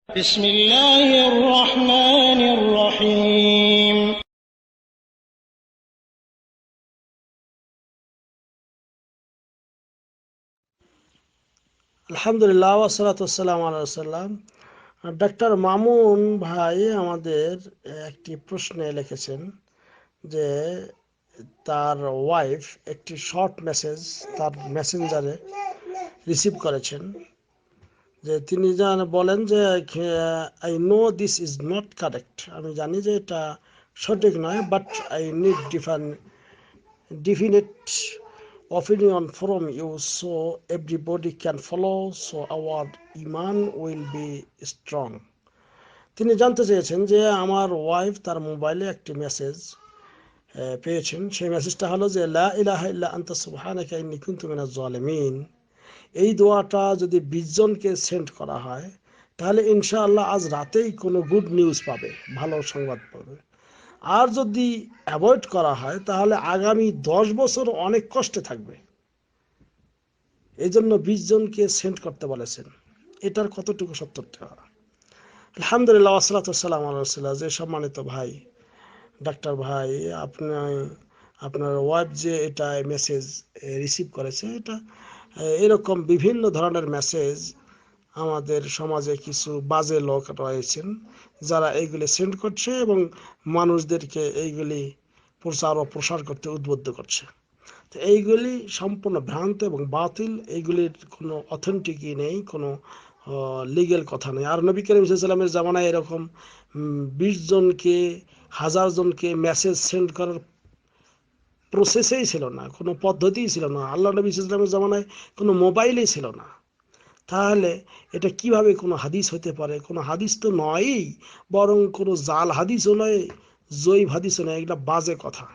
بسم الله الرحمن الرحيم আলহামদুলিল্লাহ ওয়াসসালাতু ওয়াসসালামু আলা রাসূলিল্লাহ। ডাক্তার মামুন ভাই আমাদের একটি প্রশ্নে লিখেছেন যে তার ওয়াইফ একটি শর্ট মেসেজ তার মেসেঞ্জারে রিসিভ করেছেন, যে তিনি বলেন যে I know this is not correct, আমি জানি যে এটা সঠিক নয়, but I need definite opinion from you so everybody can follow, so our iman will be strong. তিনি জানতে চেয়েছেন যে আমার ওয়াইফ তার মোবাইলে একটি মেসেজ পেয়েছেন। সেই মেসেজটা হলো যে লা ইলাহা ইল্লা আনতা সুবহানাকা ইন্নী কুনতু মিনাজ জালিমিন। এই দোয়াটা যদি 20 জনকে সেন্ড করা হয় তাহলে ইনশাআল্লাহ আজ রাতেই কোনো গুড নিউজ পাবে, ভালো সংবাদ পাবে। আর যদি অ্যাভয়েড করা হয় তাহলে আগামী 10 বছর অনেক কষ্টে থাকবে। এই জন্য 20 জনকে সেন্ড করতে বলেছেন। এটার কতটুকু সত্যতা? আলহামদুলিল্লাহ ওয়াসসালাতু ওয়াসসালামু আলা রাসূলিল্লাহ। যে সম্মানিত ভাই, ডাক্তার ভাই, আপনার ওয়াইফ যে এটা মেসেজ রিসিভ করেছে, এটা এরকম বিভিন্ন ধরনের মেসেজ আমাদের সমাজে কিছু বাজে লোক রয়েছেন যারা এইগুলি সেন্ড করছে এবং মানুষদেরকে এইগুলি প্রচার ও প্রসার করতে উদ্বুদ্ধ করছে। তো এইগুলি সম্পূর্ণ ভ্রান্ত এবং বাতিল, এইগুলির কোনো অথেন্টিকই নেই, কোনো লিগেল কথা নেই। আর নবী করিম সাল্লাল্লাহু আলাইহি ওয়াসাল্লামের জামানায় এরকম 20 জনকে 1000 জনকে মেসেজ সেন্ড করার প্রসেসেই ছিল না, কোনো পদ্ধতিই ছিল না। আল্লাহ নবী সাল্লাল্লাহু আলাইহি ওয়াসাল্লামের জামানায় কোনো মোবাইলই ছিল না। তাহলে এটা কিভাবে কোনো হাদিস হতে পারে? কোনো হাদিস তো নয়ই, বরং কোনো জাল হাদিসও নয়, জয়ীফ হাদিসও নয়, এগুলো বাজে কথা।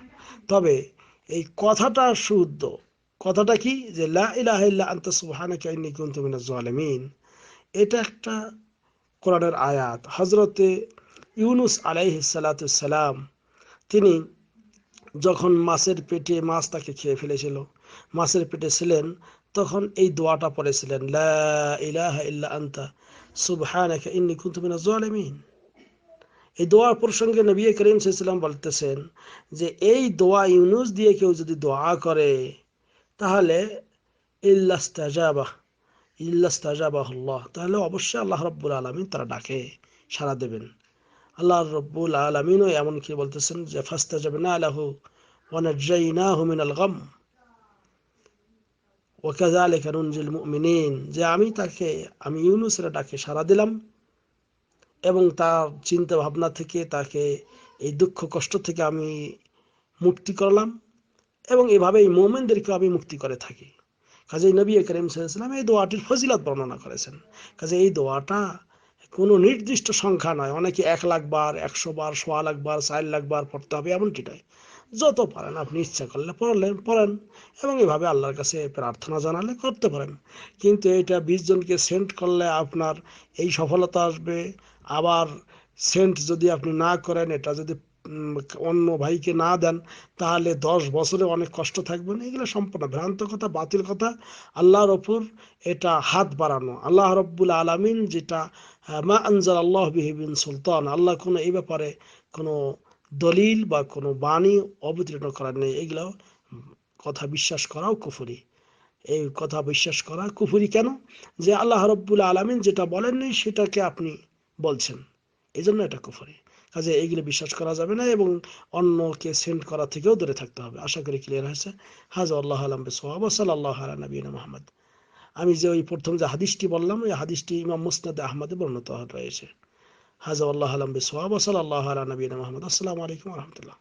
তবে এই কথাটা শুদ্ধ। কথাটা কি? যে লা ইলাহা ইল্লা আনতা সুবহানাকা ইন্নী কুনতু মিনাজ জালিমিন। এটা একটা কোরআনের আয়াত। হযরতে ইউনূস আলাইহিস সালাতু সালাম তিনি যখন মাছের পেটে মাছ তাকে খেয়ে ফেলেছিল, মাছের পেটে ছিলেন, তখন এই দোয়াটা পড়েছিলেন, লা ইলাহা ইল্লা আনতা সুবহানাকা ইন্নী কুনতু মিনাজ জালিমিন। এই দোয়ার প্রসঙ্গে নবী করিম সাল্লাল্লাহু আলাইহি ওয়াসাল্লাম বলতেছেন যে এই দোয়া ইউনূস দিয়ে কেউ যদি দোয়া করে তাহলে ইল্লাস্তাজাবাহুল্লাহ, তাহলে অবশ্যই আল্লাহ রাব্বুল আলামিন তারা ডাকে সাড়া দেবেন। আল্লাহ রাব্বুল আলামিনও এমনকি বলতেছেন যে ফাস্তাজাবনা লাহু ওয়া নাজাইনাহু মিনাল গাম ওয়া কাযালিকা নুনজিল মুমিনিন। যে আমি ইউনূসের ডাকে সাড়া দিলাম এবং তার চিন্তা ভাবনা থেকে তাকে এই দুঃখ কষ্ট থেকে আমি মুক্তি করলাম, এবং এভাবেই মুমিনদেরকে আমি মুক্তি করে থাকি। কাজেই নবী করিম সাল্লাল্লাহু আলাইহি ওয়াসাল্লাম এই দোয়াটির ফজিলত বর্ণনা করেছেন। কাজে এই দোয়াটা কোনো নির্দিষ্ট সংখ্যা নয়, অনেকে 1 লাখ বার, 100 বার, 1.25 লাখ বার, 4 লাখ বার পড়তে হবে এমনটি নয়। যত পারেন আপনি ইচ্ছা করলে পড়েন এবং এভাবে আল্লাহর কাছে প্রার্থনা জানালে করতে পারেন। কিন্তু এটা 20 জনকে সেন্ড করলে আপনার এই সফলতা আসবে। আবার সেন্ট যদি আপনি না করেন, এটা যদি অন্য ভাইকে না দেন, তাহলে 10 বছরে অনেক কষ্ট থাকবেন। এগুলো সম্পূর্ণ ভ্রান্ত কথা, বাতিল কথা। আল্লাহর ওপর এটা হাত বাড়ানো। আল্লাহ রব্বুল আলামিন যেটা মা আনজাল আল্লাহ বিহি মিন সুলতান, আল্লাহ কোনো এই ব্যাপারে কোনো দলিল বা কোনো বাণী অবতীর্ণ করার নেই। এগুলো কথা বিশ্বাস করাও কুফরি। এই কথা বিশ্বাস করা কুফরি কেন? যে আল্লাহ রব্বুল আলামিন যেটা বলেননি সেটাকে আপনি বলছেন, এই জন্য এটা কুফরি। কাজে এইগুলো বিশ্বাস করা যাবে না এবং অন্যকে সেন্ড করা থেকেও দূরে থাকতে হবে। আশা করি ক্লিয়ার হয়েছে। হাজা আল্লাহ আলাম বিসওয়াব ওয়া সাল্লাল্লাহু আলা নবিয়িনা মুহাম্মদ। আমি যে ওই প্রথম যে হাদিসটি বললাম, ওই হাদিসটি ইমাম মুসনাদে আহমদে বর্ণিত রয়েছে। হাজা আল্লাহ আলাম বিসওয়াব ওয়া সাল্লাল্লাহু আলা নবিয়িনা মুহাম্মদ। আসসালামু আলাইকুম ওয়া রাহমাতুল্লাহ।